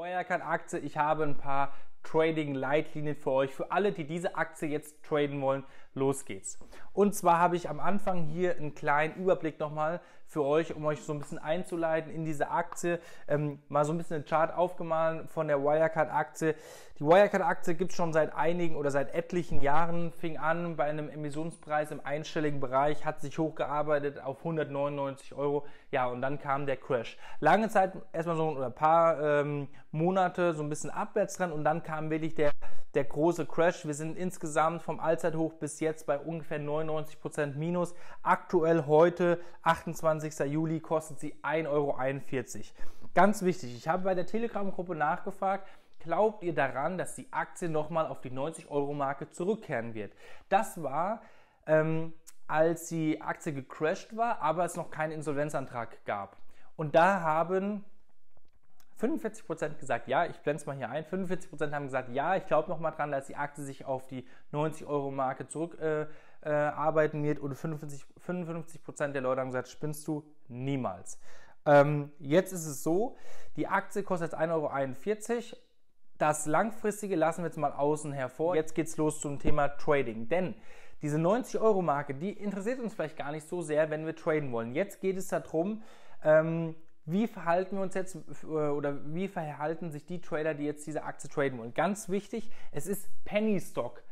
Wirecard Aktie. Ich habe ein paar Trading-Leitlinien für euch, für alle, die diese Aktie jetzt traden wollen. Los geht's. Und zwar habe ich am Anfang hier einen kleinen Überblick nochmal für euch, um euch so ein bisschen einzuleiten in diese Aktie. Mal so ein bisschen einen Chart aufgemalt von der Wirecard Aktie. Die Wirecard Aktie gibt es schon seit einigen oder seit etlichen Jahren, fing an bei einem Emissionspreis im einstelligen Bereich, hat sich hochgearbeitet auf 199 Euro. Ja, und dann kam der Crash. Lange Zeit, erstmal so ein paar Monate so ein bisschen abwärts dran und dann kam wirklich der große Crash. Wir sind insgesamt vom Allzeithoch bis jetzt bei ungefähr 99% Minus. Aktuell heute, 28. Juli, kostet sie 1,41 Euro. Ganz wichtig, ich habe bei der Telegram-Gruppe nachgefragt, glaubt ihr daran, dass die Aktie nochmal auf die 90-Euro-Marke zurückkehren wird? Das war, als die Aktie gecrashed war, aber es noch keinen Insolvenzantrag gab. Und da haben 45% gesagt, ja, ich blende es mal hier ein, 45% haben gesagt, ja, ich glaube nochmal dran, dass die Aktie sich auf die 90-Euro-Marke zurückarbeiten wird, und 55% der Leute haben gesagt, spinnst du? Niemals. Jetzt ist es so, die Aktie kostet 1,41 Euro, das Langfristige lassen wir jetzt mal außen hervor. Jetzt geht es los zum Thema Trading, denn diese 90-Euro-Marke, die interessiert uns vielleicht gar nicht so sehr, wenn wir traden wollen. Jetzt geht es darum, wie verhalten wir uns jetzt oder wie verhalten sich die Trader, die jetzt diese Aktie traden wollen? Ganz wichtig, es ist Penny Stock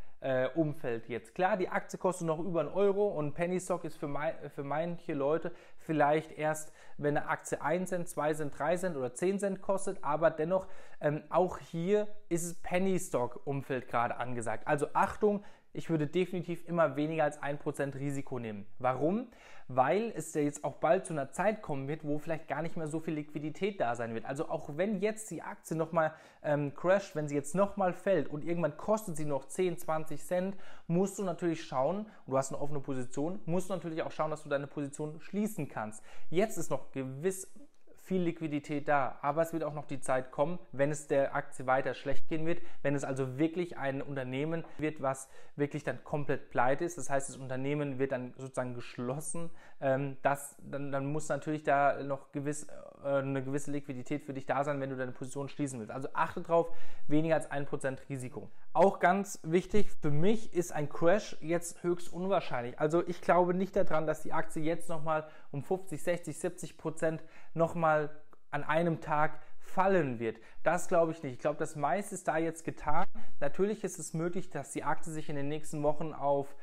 Umfeld jetzt. Klar, die Aktie kostet noch über 1 Euro und Penny Stock ist für manche Leute vielleicht erst, wenn eine Aktie 1 Cent, 2 Cent, 3 Cent oder 10 Cent kostet, aber dennoch, auch hier ist es Penny Stock Umfeld gerade angesagt. Also Achtung, ich würde definitiv immer weniger als 1% Risiko nehmen. Warum? Weil es ja jetzt auch bald zu einer Zeit kommen wird, wo vielleicht gar nicht mehr so viel Liquidität da sein wird. Also auch wenn jetzt die Aktie nochmal crasht, wenn sie jetzt nochmal fällt und irgendwann kostet sie noch 10, 20 Cent, musst du natürlich schauen, und du hast eine offene Position, musst du natürlich auch schauen, dass du deine Position schließen kannst. Jetzt ist noch gewiss viel Liquidität da, aber es wird auch noch die Zeit kommen, wenn es der Aktie weiter schlecht gehen wird, wenn es also wirklich ein Unternehmen wird, was wirklich dann komplett pleite ist, das heißt, das Unternehmen wird dann sozusagen geschlossen, dann muss natürlich da noch eine gewisse Liquidität für dich da sein, wenn du deine Position schließen willst. Also achte drauf, weniger als 1% Risiko. Auch ganz wichtig, für mich ist ein Crash jetzt höchst unwahrscheinlich. Also ich glaube nicht daran, dass die Aktie jetzt nochmal um 50, 60, 70% nochmal an einem Tag fallen wird. Das glaube ich nicht. Ich glaube, das meiste ist da jetzt getan. Natürlich ist es möglich, dass die Aktie sich in den nächsten Wochen auf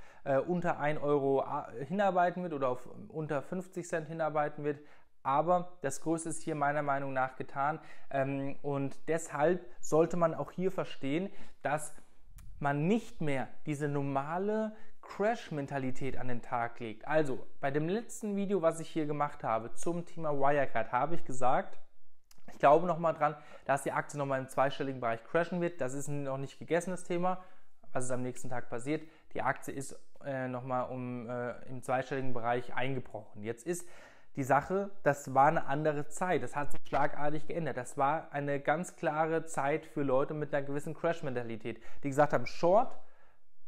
unter 1 Euro hinarbeiten wird oder auf unter 50 Cent hinarbeiten wird. Aber das Größte ist hier meiner Meinung nach getan. Und deshalb sollte man auch hier verstehen, dass man nicht mehr diese normale Crash-Mentalität an den Tag legt. Also bei dem letzten Video, was ich hier gemacht habe zum Thema Wirecard, habe ich gesagt, ich glaube nochmal dran, dass die Aktie nochmal im zweistelligen Bereich crashen wird. Das ist ein noch nicht gegessenes Thema, was ist am nächsten Tag passiert. Die Aktie ist nochmal im zweistelligen Bereich eingebrochen. Jetzt ist die Sache, das war eine andere Zeit, das hat sich schlagartig geändert. Das war eine ganz klare Zeit für Leute mit einer gewissen Crash-Mentalität, die gesagt haben, Short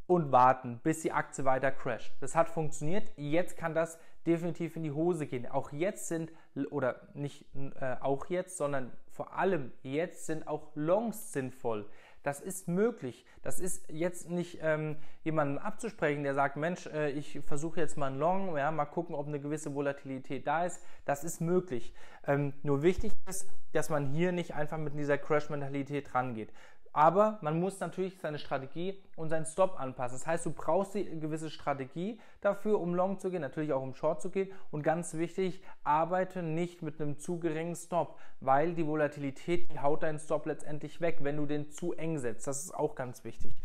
und warten, bis die Aktie weiter crasht. Das hat funktioniert, jetzt kann das definitiv in die Hose gehen. Auch jetzt sind, oder nicht auch jetzt, sondern vor allem jetzt sind auch Longs sinnvoll. Das ist möglich. Das ist jetzt nicht jemandem abzusprechen, der sagt, Mensch, ich versuche jetzt mal einen Long, ja, mal gucken, ob eine gewisse Volatilität da ist. Das ist möglich. Nur wichtig ist, dass man hier nicht einfach mit dieser Crash-Mentalität rangeht. Aber man muss natürlich seine Strategie und seinen Stop anpassen. Das heißt, du brauchst eine gewisse Strategie dafür, um Long zu gehen, natürlich auch um Short zu gehen. Und ganz wichtig, arbeite nicht mit einem zu geringen Stop, weil die Volatilität, die haut deinen Stop letztendlich weg, wenn du den zu eng setzt. Das ist auch ganz wichtig.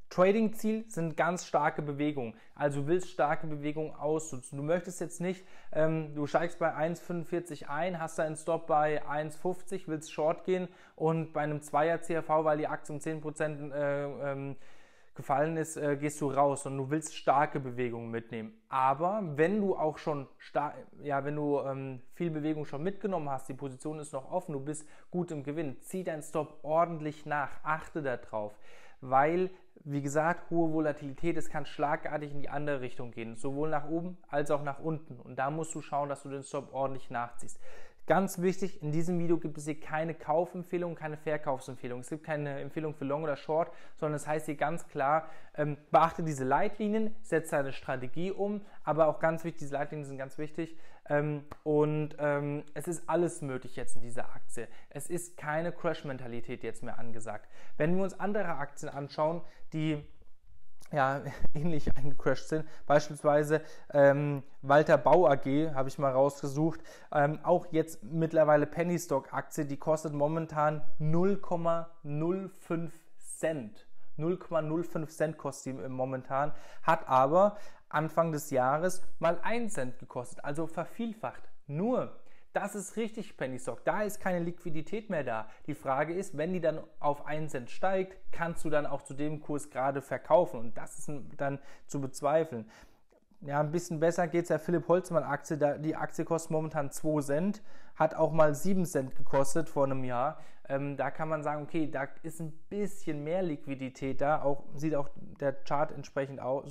Trading-Ziel sind ganz starke Bewegungen. Also du willst starke Bewegungen ausnutzen. Du möchtest jetzt nicht, du steigst bei 1,45 ein, hast deinen Stop bei 1,50, willst Short gehen und bei einem Zweier CRV, weil die Aktie um 10% gefallen ist, gehst du raus und du willst starke Bewegungen mitnehmen. Aber wenn du auch schon viel Bewegung schon mitgenommen hast, die Position ist noch offen, du bist gut im Gewinn, zieh deinen Stop ordentlich nach, achte darauf, weil, wie gesagt, hohe Volatilität, es kann schlagartig in die andere Richtung gehen, sowohl nach oben als auch nach unten. Und da musst du schauen, dass du den Stop ordentlich nachziehst. Ganz wichtig, in diesem Video gibt es hier keine Kaufempfehlung, keine Verkaufsempfehlung. Es gibt keine Empfehlung für Long oder Short, sondern es heißt hier ganz klar, beachte diese Leitlinien, setze deine Strategie um, aber auch ganz wichtig, diese Leitlinien sind ganz wichtig es ist alles möglich jetzt in dieser Aktie. Es ist keine Crash-Mentalität jetzt mehr angesagt. Wenn wir uns andere Aktien anschauen, die ja, ähnlich eingecrashed sind. Beispielsweise Walter Bau AG, habe ich mal rausgesucht, auch jetzt mittlerweile Penny Stock Aktie, die kostet momentan 0,05 Cent. 0,05 Cent kostet sie momentan, hat aber Anfang des Jahres mal 1 Cent gekostet, also vervielfacht. Nur, das ist richtig Penny Stock, da ist keine Liquidität mehr da. Die Frage ist, wenn die dann auf 1 Cent steigt, kannst du dann auch zu dem Kurs gerade verkaufen und das ist dann zu bezweifeln. Ja, ein bisschen besser geht es der Philipp Holzmann Aktie, die Aktie kostet momentan 2 Cent, hat auch mal 7 Cent gekostet vor einem Jahr. Da kann man sagen, okay, da ist ein bisschen mehr Liquidität da, sieht auch der Chart entsprechend aus,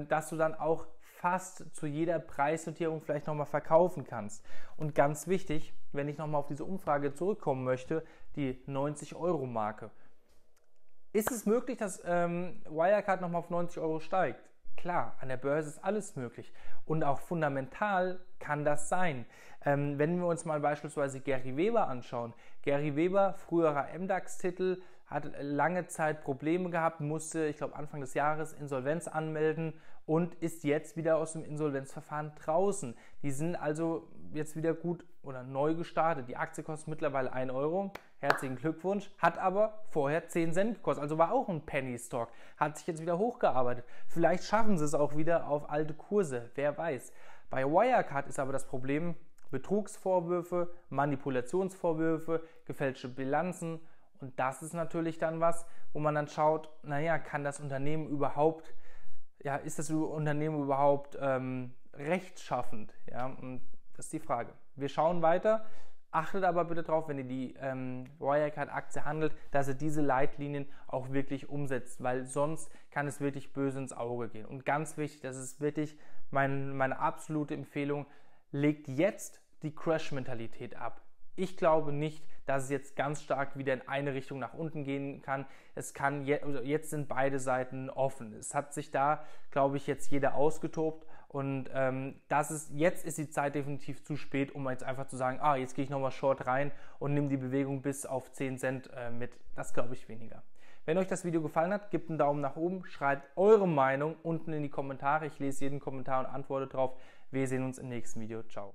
dass du dann auch fast zu jeder Preisnotierung vielleicht nochmal verkaufen kannst. Und ganz wichtig, wenn ich nochmal auf diese Umfrage zurückkommen möchte, die 90-Euro-Marke. Ist es möglich, dass Wirecard nochmal auf 90 Euro steigt? Klar, an der Börse ist alles möglich und auch fundamental kann das sein. Wenn wir uns mal beispielsweise Gary Weber anschauen. Gary Weber, früherer MDAX-Titel, hat lange Zeit Probleme gehabt, musste, ich glaube Anfang des Jahres, Insolvenz anmelden und ist jetzt wieder aus dem Insolvenzverfahren draußen. Die sind also jetzt wieder gut oder neu gestartet. Die Aktie kostet mittlerweile 1 Euro. Herzlichen Glückwunsch. Hat aber vorher 10 Cent gekostet. Also war auch ein Penny Stock. Hat sich jetzt wieder hochgearbeitet. Vielleicht schaffen sie es auch wieder auf alte Kurse. Wer weiß. Bei Wirecard ist aber das Problem Betrugsvorwürfe, Manipulationsvorwürfe, gefälschte Bilanzen. Und das ist natürlich dann was, wo man dann schaut, naja, kann das Unternehmen überhaupt, ja, ist das Unternehmen überhaupt rechtschaffend? Ja, und das ist die Frage. Wir schauen weiter. Achtet aber bitte darauf, wenn ihr die Wirecard-Aktie handelt, dass ihr diese Leitlinien auch wirklich umsetzt, weil sonst kann es wirklich böse ins Auge gehen. Und ganz wichtig, das ist wirklich meine absolute Empfehlung, legt jetzt die Crash-Mentalität ab. Ich glaube nicht, dass es jetzt ganz stark wieder in eine Richtung nach unten gehen kann. Jetzt sind beide Seiten offen. Es hat sich da, glaube ich, jetzt jeder ausgetobt und jetzt ist die Zeit definitiv zu spät, um jetzt einfach zu sagen, jetzt gehe ich nochmal Short rein und nehme die Bewegung bis auf 10 Cent mit. Das glaube ich weniger. Wenn euch das Video gefallen hat, gebt einen Daumen nach oben, schreibt eure Meinung unten in die Kommentare. Ich lese jeden Kommentar und antworte drauf. Wir sehen uns im nächsten Video. Ciao.